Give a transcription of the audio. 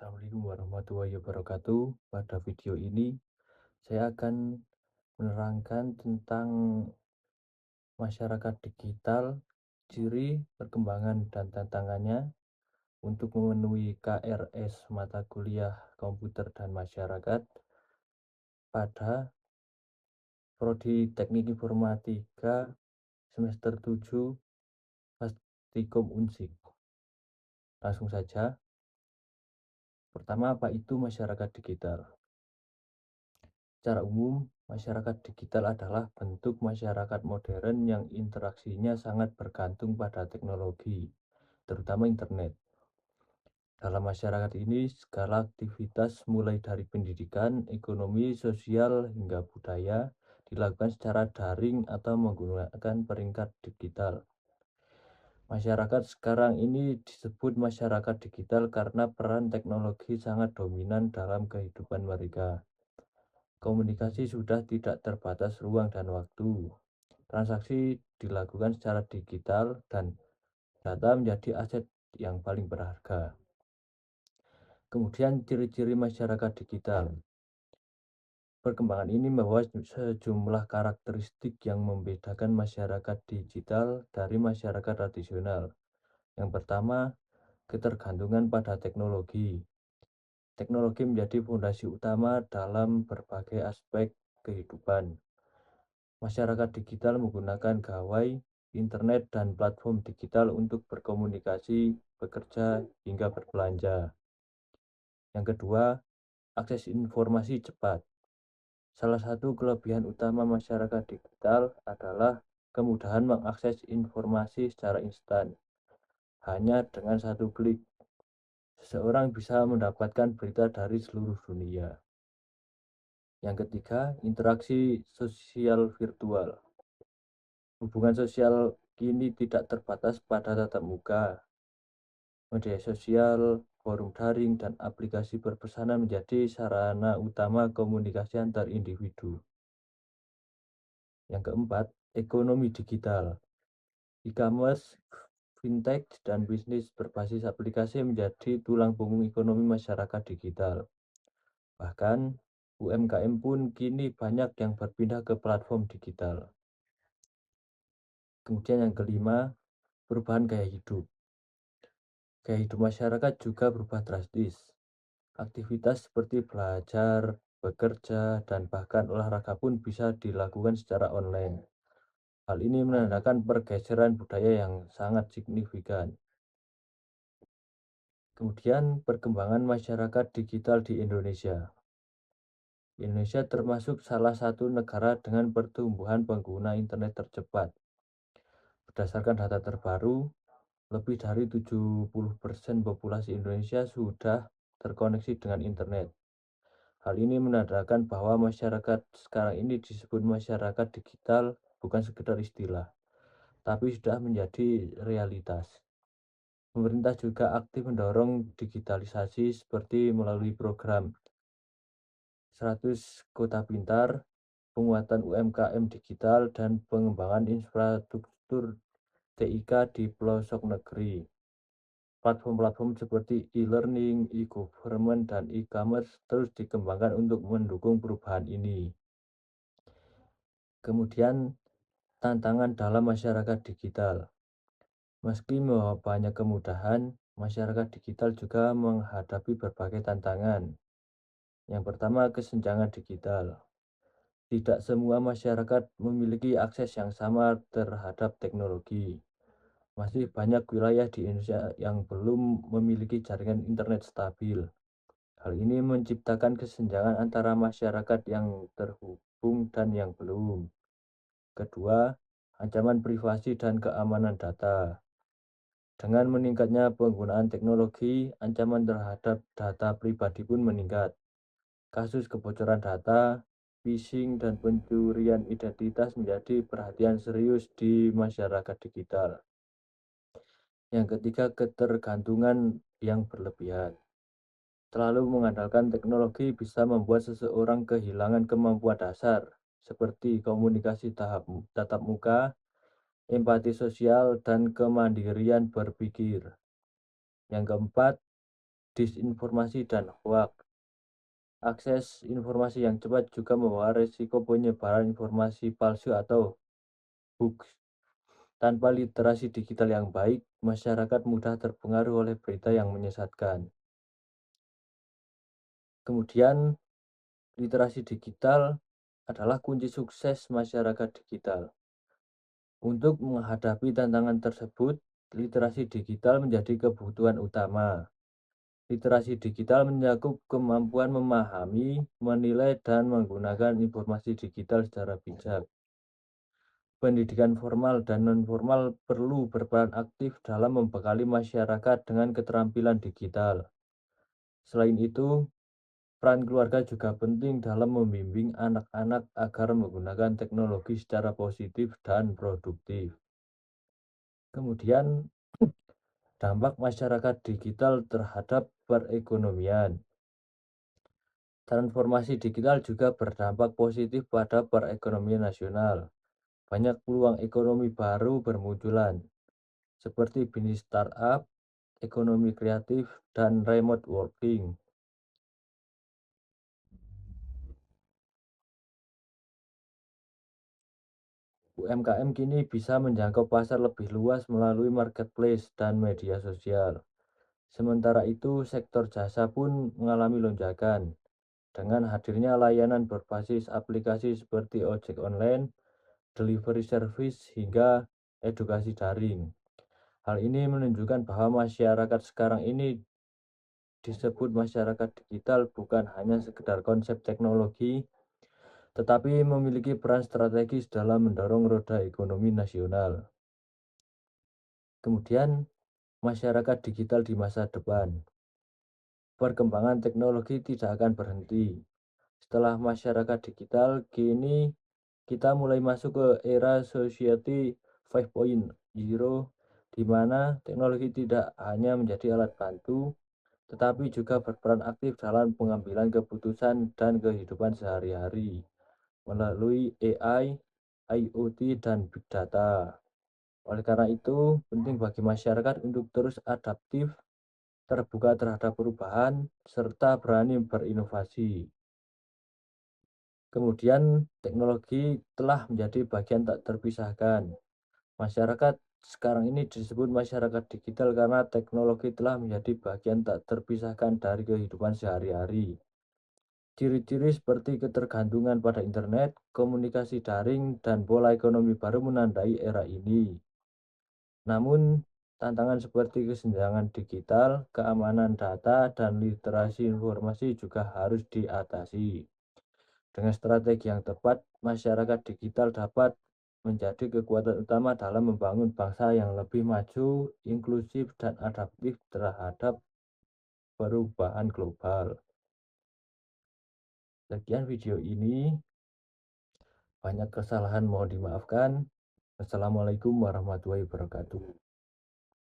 Assalamualaikum warahmatullahi wabarakatuh. Pada video ini, saya akan menerangkan tentang masyarakat digital, ciri, perkembangan, dan tantangannya untuk memenuhi KRS mata kuliah komputer dan masyarakat pada Prodi Teknik Informatika semester 7 Praktikum Unsik. Langsung saja. Pertama, apa itu masyarakat digital? Secara umum, masyarakat digital adalah bentuk masyarakat modern yang interaksinya sangat bergantung pada teknologi, terutama internet. Dalam masyarakat ini, segala aktivitas mulai dari pendidikan, ekonomi, sosial, hingga budaya dilakukan secara daring atau menggunakan peringkat digital. Masyarakat sekarang ini disebut masyarakat digital karena peran teknologi sangat dominan dalam kehidupan mereka. Komunikasi sudah tidak terbatas ruang dan waktu. Transaksi dilakukan secara digital dan data menjadi aset yang paling berharga. Kemudian ciri-ciri masyarakat digital. Perkembangan ini membawa sejumlah karakteristik yang membedakan masyarakat digital dari masyarakat tradisional. Yang pertama, ketergantungan pada teknologi. Teknologi menjadi fondasi utama dalam berbagai aspek kehidupan. Masyarakat digital menggunakan gawai, internet, dan platform digital untuk berkomunikasi, bekerja, hingga berbelanja. Yang kedua, akses informasi cepat. Salah satu kelebihan utama masyarakat digital adalah kemudahan mengakses informasi secara instan. Hanya dengan satu klik, seseorang bisa mendapatkan berita dari seluruh dunia. Yang ketiga, interaksi sosial virtual. Hubungan sosial kini tidak terbatas pada tatap muka. Media sosial, forum daring, dan aplikasi berpesanan menjadi sarana utama komunikasi antar individu. Yang keempat, ekonomi digital. E-commerce, fintech, dan bisnis berbasis aplikasi menjadi tulang punggung ekonomi masyarakat digital. Bahkan, UMKM pun kini banyak yang berpindah ke platform digital. Kemudian yang kelima, perubahan gaya hidup. Gaya hidup masyarakat juga berubah drastis. Aktivitas seperti belajar, bekerja, dan bahkan olahraga pun bisa dilakukan secara online. Hal ini menandakan pergeseran budaya yang sangat signifikan. Kemudian perkembangan masyarakat digital di Indonesia. Indonesia termasuk salah satu negara dengan pertumbuhan pengguna internet tercepat. Berdasarkan data terbaru, lebih dari 70% populasi Indonesia sudah terkoneksi dengan internet. Hal ini menandakan bahwa masyarakat sekarang ini disebut masyarakat digital bukan sekedar istilah, tapi sudah menjadi realitas. Pemerintah juga aktif mendorong digitalisasi seperti melalui program 100 Kota Pintar, penguatan UMKM digital, dan pengembangan infrastruktur TIK di pelosok negeri. Platform-platform seperti e-learning, e-government, dan e-commerce terus dikembangkan untuk mendukung perubahan ini. Kemudian, tantangan dalam masyarakat digital. Meski membawa banyak kemudahan, masyarakat digital juga menghadapi berbagai tantangan. Yang pertama, kesenjangan digital. Tidak semua masyarakat memiliki akses yang sama terhadap teknologi. Masih banyak wilayah di Indonesia yang belum memiliki jaringan internet stabil. Hal ini menciptakan kesenjangan antara masyarakat yang terhubung dan yang belum. Kedua, ancaman privasi dan keamanan data. Dengan meningkatnya penggunaan teknologi, ancaman terhadap data pribadi pun meningkat. Kasus kebocoran data, phishing, dan pencurian identitas menjadi perhatian serius di masyarakat digital. Yang ketiga, ketergantungan yang berlebihan. Terlalu mengandalkan teknologi bisa membuat seseorang kehilangan kemampuan dasar, seperti komunikasi tatap muka, empati sosial, dan kemandirian berpikir. Yang keempat, disinformasi, dan hoak. Akses informasi yang cepat juga membawa risiko penyebaran informasi palsu atau hoax. Tanpa literasi digital yang baik, masyarakat mudah terpengaruh oleh berita yang menyesatkan. Kemudian, literasi digital adalah kunci sukses masyarakat digital. Untuk menghadapi tantangan tersebut, literasi digital menjadi kebutuhan utama. Literasi digital mencakup kemampuan memahami, menilai, dan menggunakan informasi digital secara bijak. Pendidikan formal dan non-formal perlu berperan aktif dalam membekali masyarakat dengan keterampilan digital. Selain itu, peran keluarga juga penting dalam membimbing anak-anak agar menggunakan teknologi secara positif dan produktif. Kemudian, dampak masyarakat digital terhadap perekonomian. Transformasi digital juga berdampak positif pada perekonomian nasional. Banyak peluang ekonomi baru bermunculan, seperti bisnis startup, ekonomi kreatif, dan remote working. UMKM kini bisa menjangkau pasar lebih luas melalui marketplace dan media sosial. Sementara itu, sektor jasa pun mengalami lonjakan dengan hadirnya layanan berbasis aplikasi seperti ojek online, delivery service, hingga edukasi daring. Hal ini menunjukkan bahwa masyarakat sekarang ini disebut masyarakat digital bukan hanya sekedar konsep teknologi, tetapi memiliki peran strategis dalam mendorong roda ekonomi nasional. Kemudian, masyarakat digital di masa depan. Perkembangan teknologi tidak akan berhenti. Setelah masyarakat digital, kini kita mulai masuk ke era society 5.0, di mana teknologi tidak hanya menjadi alat bantu, tetapi juga berperan aktif dalam pengambilan keputusan dan kehidupan sehari-hari melalui AI, IoT, dan Big Data. Oleh karena itu, penting bagi masyarakat untuk terus adaptif, terbuka terhadap perubahan, serta berani berinovasi. Kemudian, teknologi telah menjadi bagian tak terpisahkan. Masyarakat sekarang ini disebut masyarakat digital karena teknologi telah menjadi bagian tak terpisahkan dari kehidupan sehari-hari. Ciri-ciri seperti ketergantungan pada internet, komunikasi daring, dan pola ekonomi baru menandai era ini. Namun, tantangan seperti kesenjangan digital, keamanan data, dan literasi informasi juga harus diatasi. Dengan strategi yang tepat, masyarakat digital dapat menjadi kekuatan utama dalam membangun bangsa yang lebih maju, inklusif, dan adaptif terhadap perubahan global. Sekian video ini, banyak kesalahan mohon dimaafkan. Assalamualaikum warahmatullahi wabarakatuh.